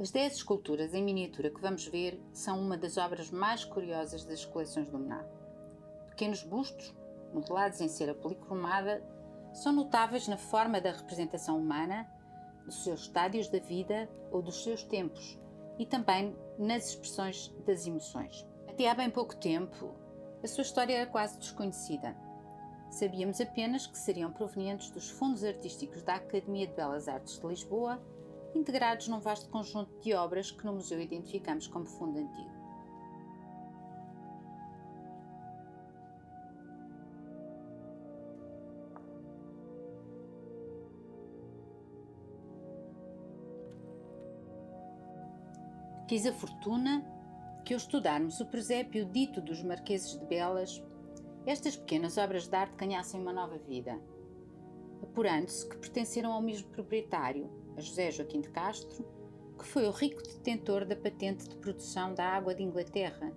As 10 esculturas em miniatura que vamos ver são uma das obras mais curiosas das coleções do MNA. Pequenos bustos, modelados em cera policromada, são notáveis na forma da representação humana, dos seus estádios da vida ou dos seus tempos, e também nas expressões das emoções. Até há bem pouco tempo, a sua história era quase desconhecida. Sabíamos apenas que seriam provenientes dos fundos artísticos da Academia de Belas Artes de Lisboa, integrados num vasto conjunto de obras que no museu identificamos como fundo antigo. Quis a fortuna que, ao estudarmos o presépio dito dos Marqueses de Belas, estas pequenas obras de arte ganhassem uma nova vida, apurando-se que pertenceram ao mesmo proprietário, a José Joaquim de Castro, que foi o rico detentor da patente de produção da água de Inglaterra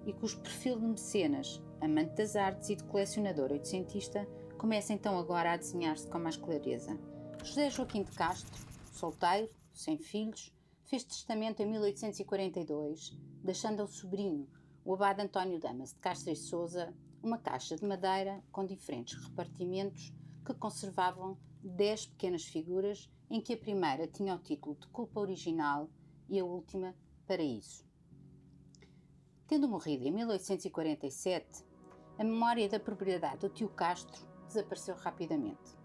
e cujo perfil de mecenas, amante das artes e de colecionador oitocentista, começa então agora a desenhar-se com mais clareza. José Joaquim de Castro, solteiro, sem filhos, fez testamento em 1842, deixando ao sobrinho, o abade António Damas de Castro e Sousa, uma caixa de madeira com diferentes repartimentos que conservavam 10 pequenas figuras, em que a primeira tinha o título de Culpa Original e a última Paraíso. Tendo morrido em 1847, a memória da propriedade do tio Castro desapareceu rapidamente.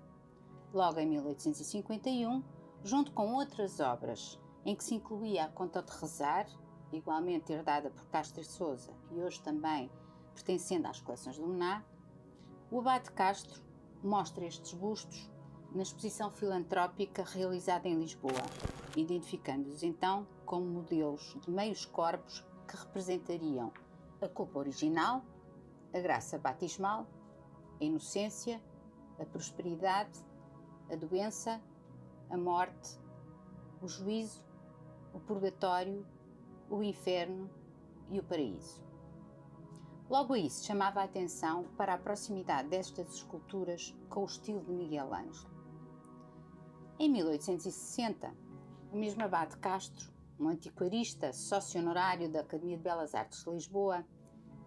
Logo em 1851, junto com outras obras, em que se incluía a Conta de Rezar, igualmente herdada por Castro e Sousa e hoje também pertencendo às coleções do MNA, o abade Castro mostra estes bustos na exposição filantrópica realizada em Lisboa, identificando-os então como modelos de meios corpos que representariam a culpa original, a graça batismal, a inocência, a prosperidade, a doença, a morte, o juízo, o purgatório, o inferno e o paraíso. Logo aí se chamava a atenção para a proximidade destas esculturas com o estilo de Miguel Ângelo. Em 1860, o mesmo abade Castro, um antiquarista sócio honorário da Academia de Belas Artes de Lisboa,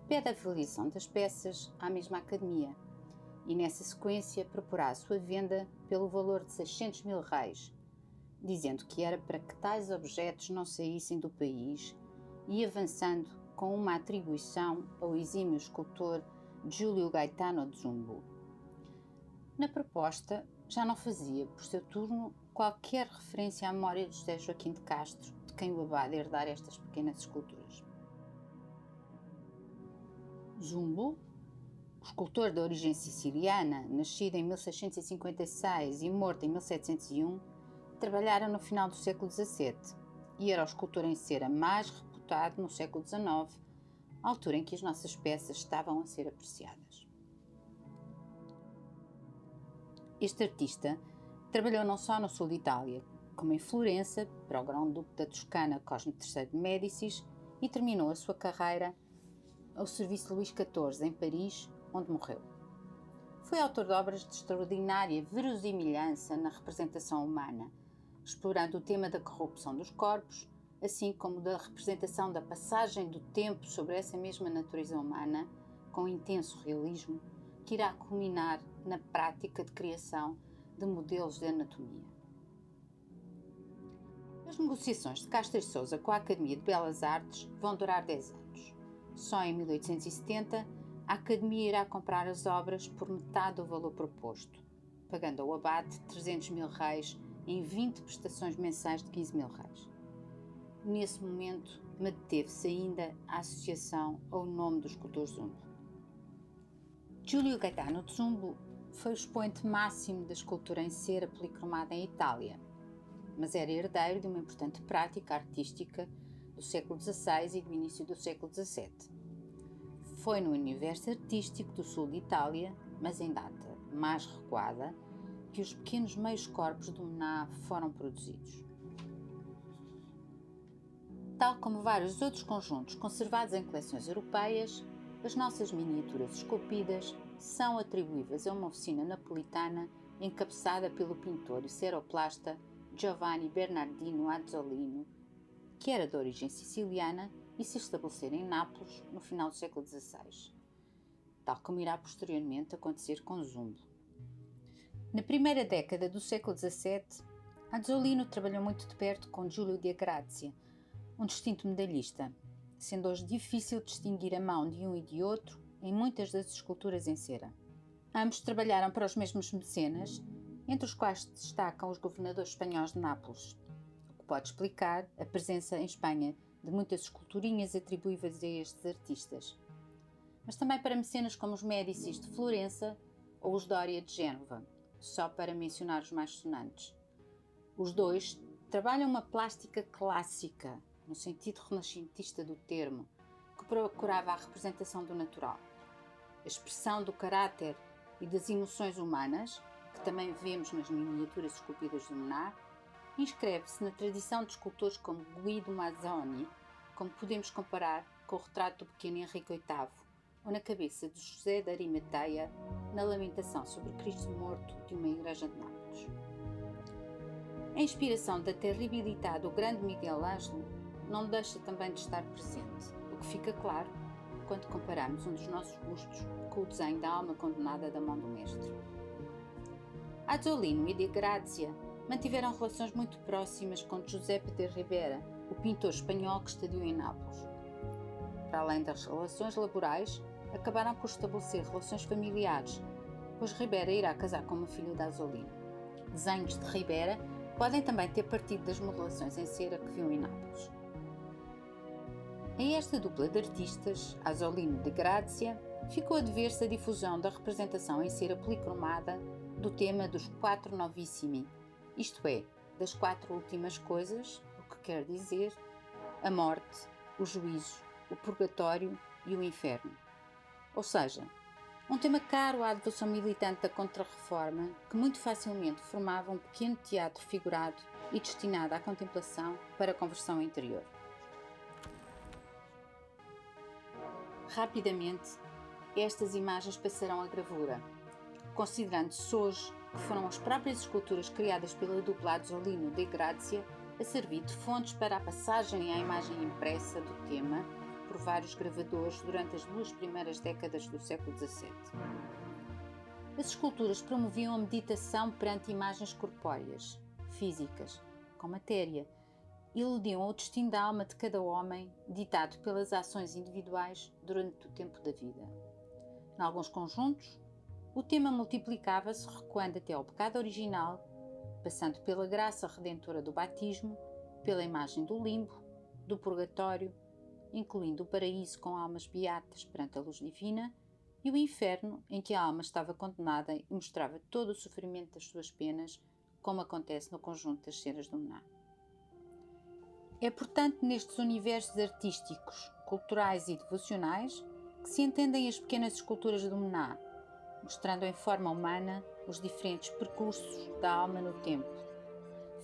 pede a avaliação das peças à mesma Academia e nessa sequência proporá a sua venda pelo valor de 600 mil reis, dizendo que era para que tais objetos não saíssem do país e avançando com uma atribuição ao exímio escultor Júlio Gaetano de Zumbo. Na proposta, já não fazia, por seu turno, qualquer referência à memória de José Joaquim de Castro, de quem o abade herdara estas pequenas esculturas. Zumbo, o escultor de origem siciliana, nascido em 1656 e morto em 1701, trabalhara no final do século XVII e era o escultor em cera mais reputado no século XIX, altura em que as nossas peças estavam a ser apreciadas. Este artista trabalhou não só no sul de Itália, como em Florença, para o Grão-Duque da Toscana Cosme III de Médicis, e terminou a sua carreira ao serviço de Luís XIV, em Paris, onde morreu. Foi autor de obras de extraordinária verosimilhança na representação humana, explorando o tema da corrupção dos corpos, assim como da representação da passagem do tempo sobre essa mesma natureza humana, com intenso realismo, que irá culminar na prática de criação de modelos de anatomia. As negociações de Castro e Sousa com a Academia de Belas Artes vão durar 10 anos. Só em 1870, a Academia irá comprar as obras por metade do valor proposto, pagando ao abade 300 mil reis em 20 prestações mensais de 15 mil reis. Nesse momento, manteve-se ainda a associação ao nome do escultor Zumbo. Júlio Gaetano de Zumbo foi o expoente máximo da escultura em cera policromada em Itália, mas era herdeiro de uma importante prática artística do século XVI e do início do século XVII. Foi no universo artístico do sul de Itália, mas em data mais recuada, que os pequenos meios corpos do MNA foram produzidos. Tal como vários outros conjuntos conservados em coleções europeias, as nossas miniaturas esculpidas são atribuíveis a uma oficina napolitana encabeçada pelo pintor e ceroplasta Giovanni Bernardino Azzolino, que era de origem siciliana e se estabelecer em Nápoles no final do século XVI, tal como irá posteriormente acontecer com Zumbo. Na primeira década do século XVII, Azzolino trabalhou muito de perto com Giulio de Grazia, um distinto medalhista, sendo hoje difícil distinguir a mão de um e de outro em muitas das esculturas em cera. Ambos trabalharam para os mesmos mecenas, entre os quais se destacam os governadores espanhóis de Nápoles, o que pode explicar a presença em Espanha de muitas esculturinhas atribuíveis a estes artistas, mas também para mecenas como os Médicis de Florença ou os Doria de Génova, só para mencionar os mais sonantes. Os dois trabalham uma plástica clássica, no sentido renascentista do termo, que procurava a representação do natural, a expressão do caráter e das emoções humanas, que também vemos nas miniaturas esculpidas do Monet, inscreve-se na tradição de escultores como Guido Mazzoni, como podemos comparar com o retrato do pequeno Henrique VIII, ou na cabeça de José de Arimateia, na Lamentação sobre Cristo morto de uma igreja de Nápoles. A inspiração da terribilidade do grande Miguel Ângelo não deixa também de estar presente, o que fica claro quando comparamos um dos nossos bustos com o desenho da alma condenada da mão do mestre. Azzolino e de Grazia mantiveram relações muito próximas com Giuseppe de Ribera, o pintor espanhol que estadiou em Nápoles. Para além das relações laborais, acabaram por estabelecer relações familiares, pois Ribera irá casar com uma filha de Azzolino. Desenhos de Ribera podem também ter partido das modelações em cera que viu em Nápoles. A esta dupla de artistas, Azzolino de Grazia, ficou a dever-se a difusão da representação em cera policromada do tema dos Quattro Novissimi, isto é, das quatro últimas coisas, o que quer dizer a morte, o juízo, o purgatório e o inferno. Ou seja, um tema caro à devoção militante da Contra-Reforma que muito facilmente formava um pequeno teatro figurado e destinado à contemplação para a conversão interior. Rapidamente, estas imagens passarão à gravura, considerando-se hoje que foram as próprias esculturas criadas pela dupla Azzolino de Grazia a servir de fontes para a passagem à imagem impressa do tema por vários gravadores durante as duas primeiras décadas do século XVII. As esculturas promoviam a meditação perante imagens corpóreas, físicas, com matéria, e iludiam o destino da alma de cada homem, ditado pelas ações individuais durante o tempo da vida. Em alguns conjuntos, o tema multiplicava-se recuando até ao pecado original, passando pela graça redentora do batismo, pela imagem do limbo, do purgatório, incluindo o paraíso com almas beatas perante a luz divina, e o inferno, em que a alma estava condenada e mostrava todo o sofrimento das suas penas, como acontece no conjunto das cenas do Monet. É, portanto, nestes universos artísticos, culturais e devocionais que se entendem as pequenas esculturas do Monet, mostrando em forma humana os diferentes percursos da alma no tempo,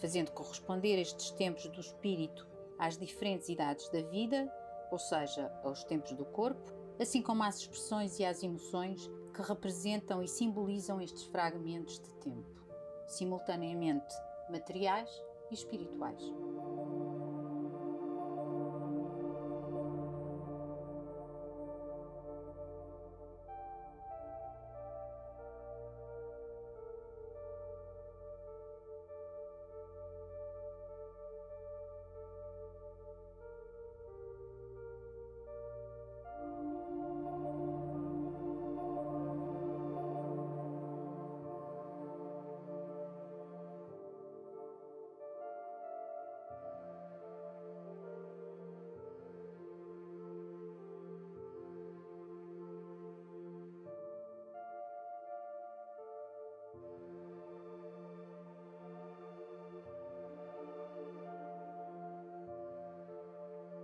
fazendo corresponder estes tempos do espírito às diferentes idades da vida, ou seja, aos tempos do corpo, assim como às expressões e às emoções que representam e simbolizam estes fragmentos de tempo, simultaneamente materiais e espirituais.